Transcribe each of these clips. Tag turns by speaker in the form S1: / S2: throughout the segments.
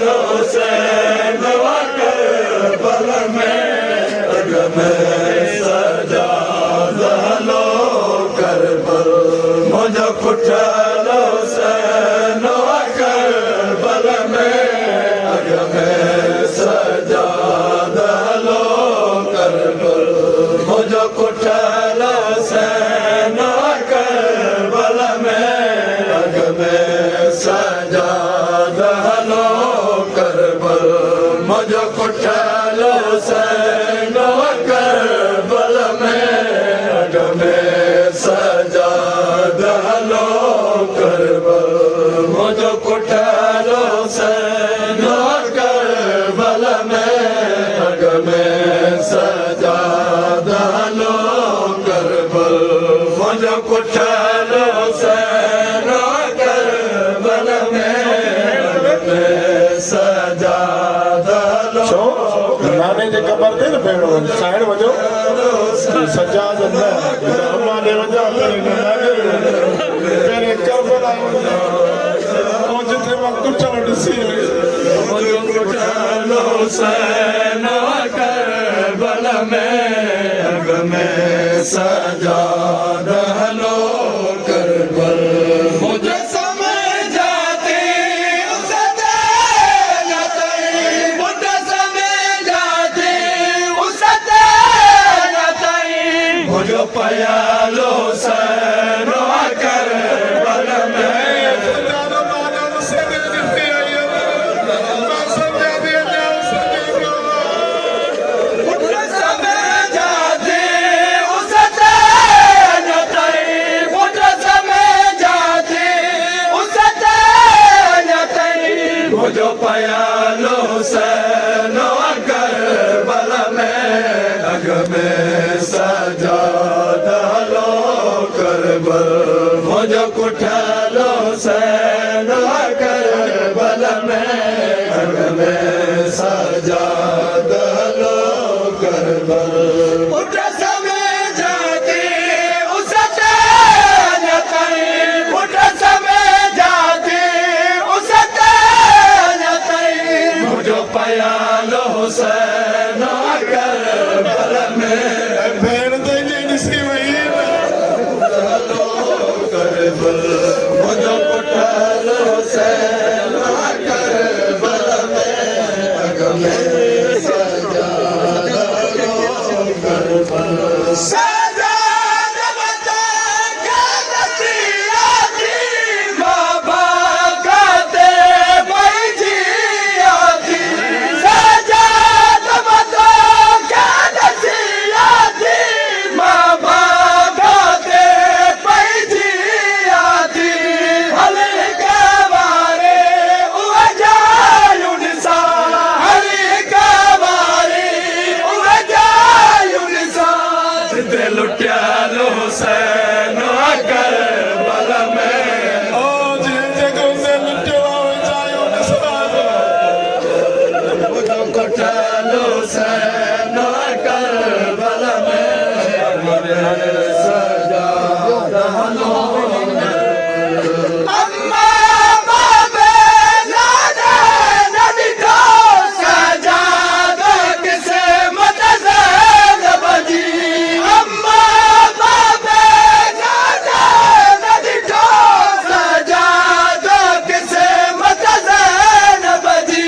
S1: हुसैन करबल में अग में सजाद हलो करबल मुझो कुठल हुसैन करबल में अग में सजाद हलो करबल मुझो कुठल हुसैन करबल में अग में सजाद हलो करबल मुझो कुठल हुसैन करबल में अग में सजाद हलो करबल मुझो कुठल हुसैन करबल में अग में सजाद हलो करबल मुझो कुठल हुसैन करबल में अग में सजाद हलो
S2: नाने जे कबर ते न भेणो साइड वजो सजाद अल्लाह ने वजो मेरे करबला ओ जिथे वक्त चलो ॾिसी
S1: मुझो कुठल हुसैन करबल में अग में सजाद हलो करबल मुझे समझाते उसे देनतई मुझे समझाते उसे देनतई मुझो पयाल हुसैन करबल में मुझो पयाल हुसैन करबल में अग में सजाद हलो करबल मुझो कुठल हुसैन करबल में अग में सजाद हलो करबल मुझे समझाते उसे देनतई मुझे समझाते उसे मुझो पयाल हुसैन करबल में
S2: भेण ते ॾिसी वई
S1: करबल मुझो कुठल हुसैन करबल में अग में सजाद हलो करबल सजाद बता के नसिया थी मां भागते बैठी आती सजाद बता के नसिया थी मां भागते बैठी आती हले कवारे उहे जायुन सा हले कवारे उहे जायुन सा जिते लुटियल हुसैन करबल में
S2: ओ जिथे गुंदे लुटियो जायो
S1: मुझो कुठल हुसैन करबल में अग में सजाद हलो अम्मा बाबे नाने न ॾिठो सजाद किसे मत ज़ैनब जी अम्मा बाबे नाने न ॾिठो सजाद किसे मत ज़ैनब जी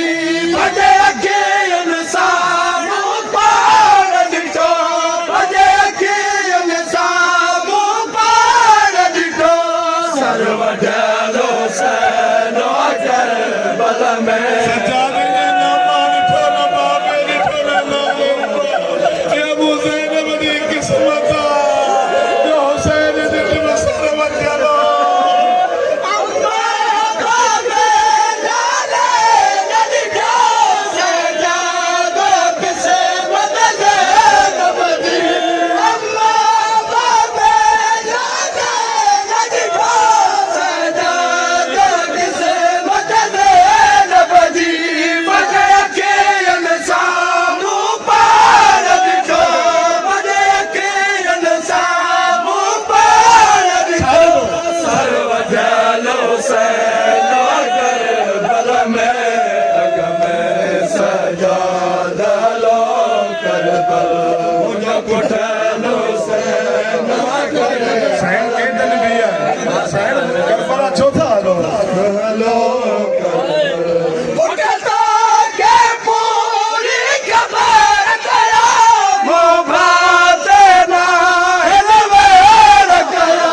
S1: भॼे अखियुनि सां मूं पाण ॾिठो भॼे अखियुनि सां मूं पाण ॾिठो सर वढियल हुसैन करबल में
S2: सजाद जे नाम ॾिठो न बाबे ॾिठो न नाने ॾिठो हे अबू ज़ैनब जी क़िस्मत जो हुसैन जे सर वठियलो
S1: अम्मा बाबे नाने न ॾिठो सजाद किसे मत ज़ैनब जी अम्मा बाबे नाने न ॾिठो सजाद किसे मत ज़ैनब जी सजादलो करबल मुझे कुठलो से ना करे
S2: सैन के दिन भी है सैन करबला चौथा लो
S1: उठता के पूरी खबर कया मोहब्बत ना हिलवेल कया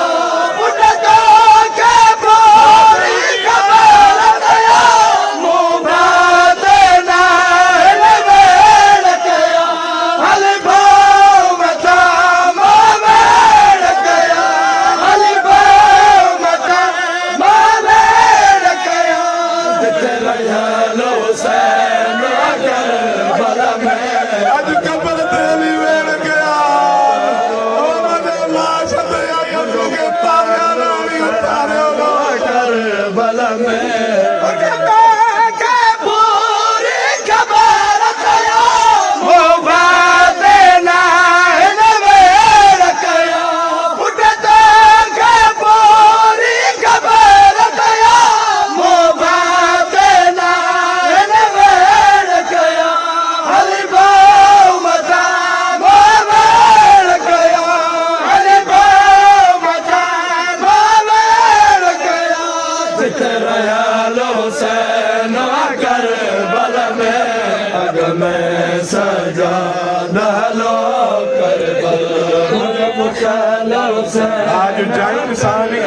S1: उठता के पूरी खबर कया मोहब्बत ना हिलवेल कया हली भाव मता मावेल कया हली भाव मता मावेल कया लो सैन कर बला में
S2: आज कबर तेरी वेल गया ओ मने लाश ते आया के तारे रानी उतारे लो
S1: कर बला में उठता के पूरी खबर कया मोहब्बत ना हिलवेल कया उठता के पूरी खबर कया मोहब्बत ना हिलवेल कया हली भाव मता मावेल कया हली भाव मता मावेल कया जितराया लो सैन कर बल में अग में सजा लो कर बल मुचलो से
S2: आज जान सानी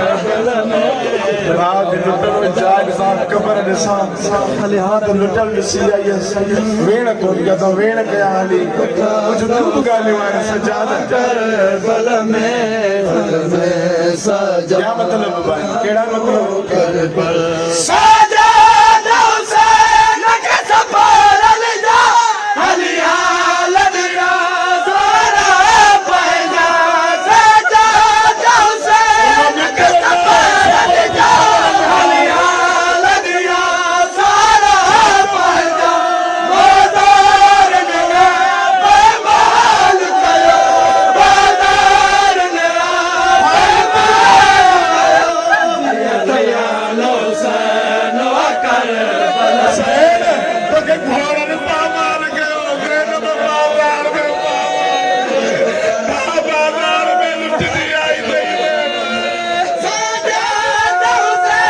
S2: रात लुटल जाग साथ कबर निशान हले हाथ लुटल सिया यस वेण को गदा वेण कया हली कुछ दूर गाले वाले सजाद
S1: कर बल में सजा
S2: क्या मतलब भाई केड़ा मतलब
S1: कर बल सजा दो से नक सफर ले जा हली हालत या सारा पैदा सजा दो से नक सफर ले जा हली हालत या सारा पैदा बाजार ने बेमाल कयो बाजार ने लो सैन कर बल
S2: सैन तो के घोड़ा ने पामार के ग्रेन में पामार के बाजार में लुट दी आई नहीं
S1: सजा दो से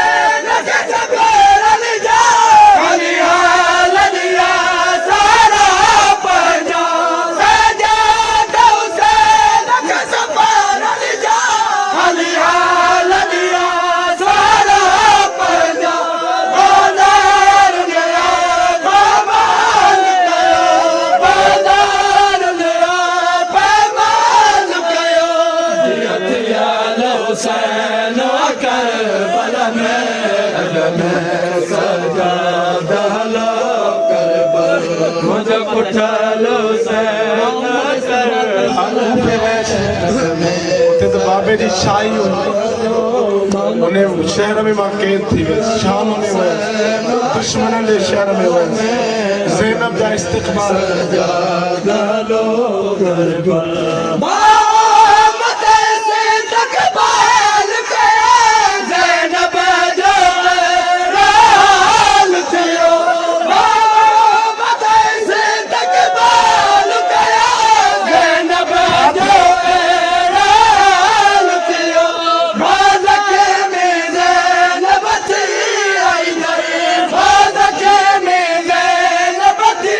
S1: नक सफर ले जा हली हालत या सारा पैदा सजा दो से नक सफर ले जा हली हालत या सारा पैदा बाजार गया बेमाल कयो बाजार गया बेमाल कयो दिया लो सैन कर बल में सजा दहलो कर बल मुझे कुठलो सैन कर
S2: उते तो बाबे जी शाही उन्हें शहर में मां कैद थी शाम में वो दुश्मन ले शहर में वो ज़ैनब का इस्तिक़बाल
S1: दहलो कर बल मोहब्बत से तकबाल कया ज़ैनब जो राल थियो मोहब्बत से तकबाल कया ज़ैनब जो राल थियो बाज़क में ज़ैनब थी आई नहीं बाज़क में ज़ैनब थी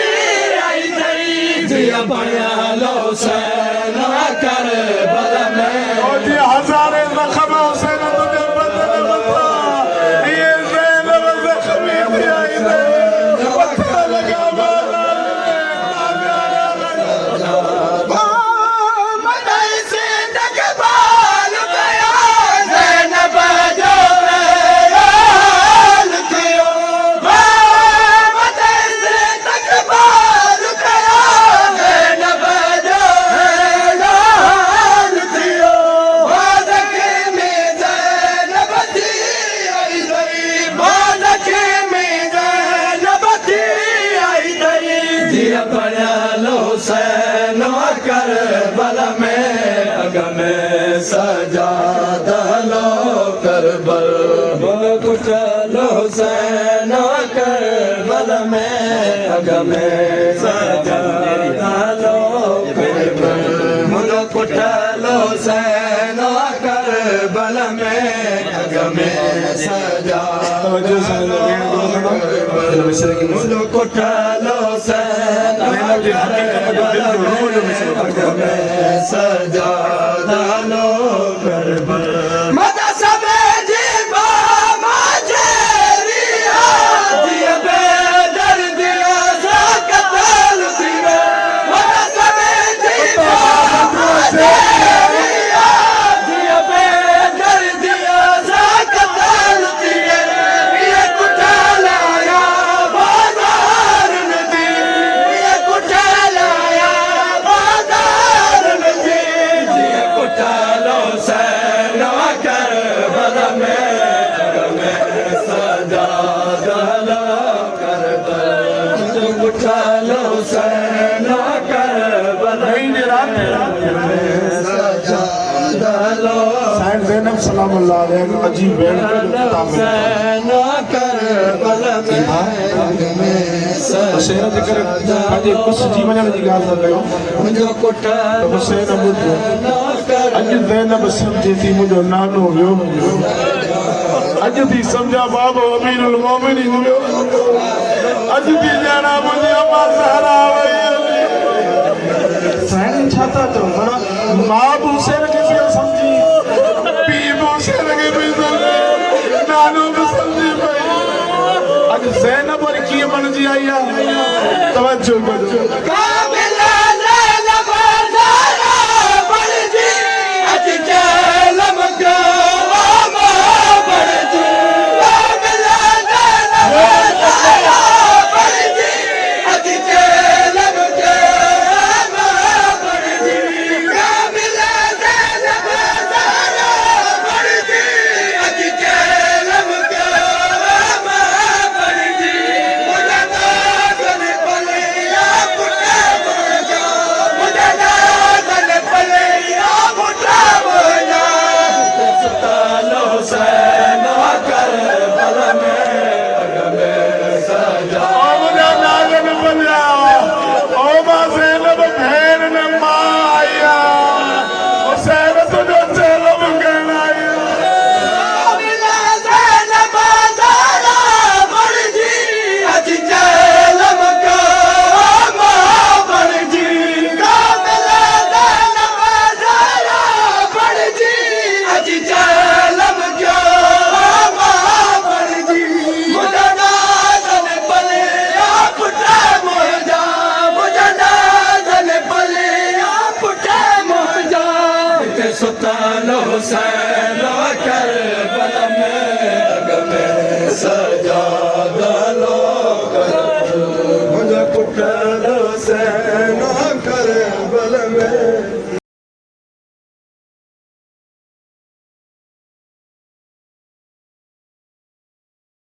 S1: आई नहीं जिया बया लो सैन कर बल में
S2: और ये हज़ारे ज़ख्म हुसैन तुझे बदल बता ये ज़ैनब ज़ख्मी थी आई नहीं पत्थर लगा मारा
S1: मोहब्बत से तकबाल कया ज़ैनब जो राल थियो मोहब्बत से तकबाल कया ज़ैनब जो राल थियो बाज़क में ज़ैनब थी आई नहीं बाज़क में ज़ैनब थी आई नहीं जिया पड़ा लो सैन कर बल में अग में सजा दहलो कर बल कुचलो सैन कर बल में अग में सजा लो करबल मुझो कुटलो सैनो करबल में अग में सजा मुझो कुटलो सैनो करबल में अग में सजा लो करबल मदा सबे जीवा माजेरिया दिया बेदर दिया सकतल दिया मदा सबे जीवा माजेरिया दिया बेदर दिया सकतल दिया ये कुटलाया बाजार नदी ये कुटलाया बाजार नदी ये कुटलो से करबल में सजा लो करबल उठलो सैनो करबल सजा लो
S2: साइड ज़ैनब सलामुल्लाह अलैहा अजीब बैठ
S1: सैनो करबल में
S2: हुसैन जे करे पंहिंजे कुछ जी वञण जी ॻाल्हि था कयूं
S1: मुंहिंजो
S2: त
S1: कुटलो
S2: हुसैन ॿुधो अॼु ज़ैनब सम्झे थी मुंहिंजो नानो वियो अॼु थी सम्झा बाबो अमीरुल मोमिनीन वियो अॼु थी ॼाणा मुंहिंजी अम्मा ज़हरा वई साईं छा था चओ माना मां बि हुसैन खे पियो सम्झी पीउ बि हुसैन खे पई सम्झी नानो बि सम्झी पई अॼु ज़ैनब वरी कीअं बणिजी आई आहे तवजो कजो
S1: काबिला ज़ैनब ज़हरा बणिजी अॼु चलम गवा बणिजी काबिला ज़ैनब ज़हरा बणिजी अॼु चलम गवा बणिजी काबिला ज़ैनब ज़हरा बणिजी अॼु चलम गवा बणिजी मुझे नाज़न पलिया पुटा मुझा मुझे नाज़न पलिया पुटा मुझा सतालो सैनो करबल में अग में सजा
S2: ओ मुंहिंजा नाज़न बलिया ओ मां ज़ैनब भेण न मां आया हुसैन तुंहिंजो चेलो बि कहण आया
S1: काबिला ज़ैनब ज़हरा बणिजी अॼु चलम गवा बणिजी काबिला ज़ैनब ज़हरा बणिजी अॼु चलम गवा बणिजी मुंहिंजा नाज़न पलिया पुटा मुंहिंजा मुंहिंजा नाज़न पलिया पुटा मुंहिंजा हिते सुतालो सैनो करबल में अग में सजा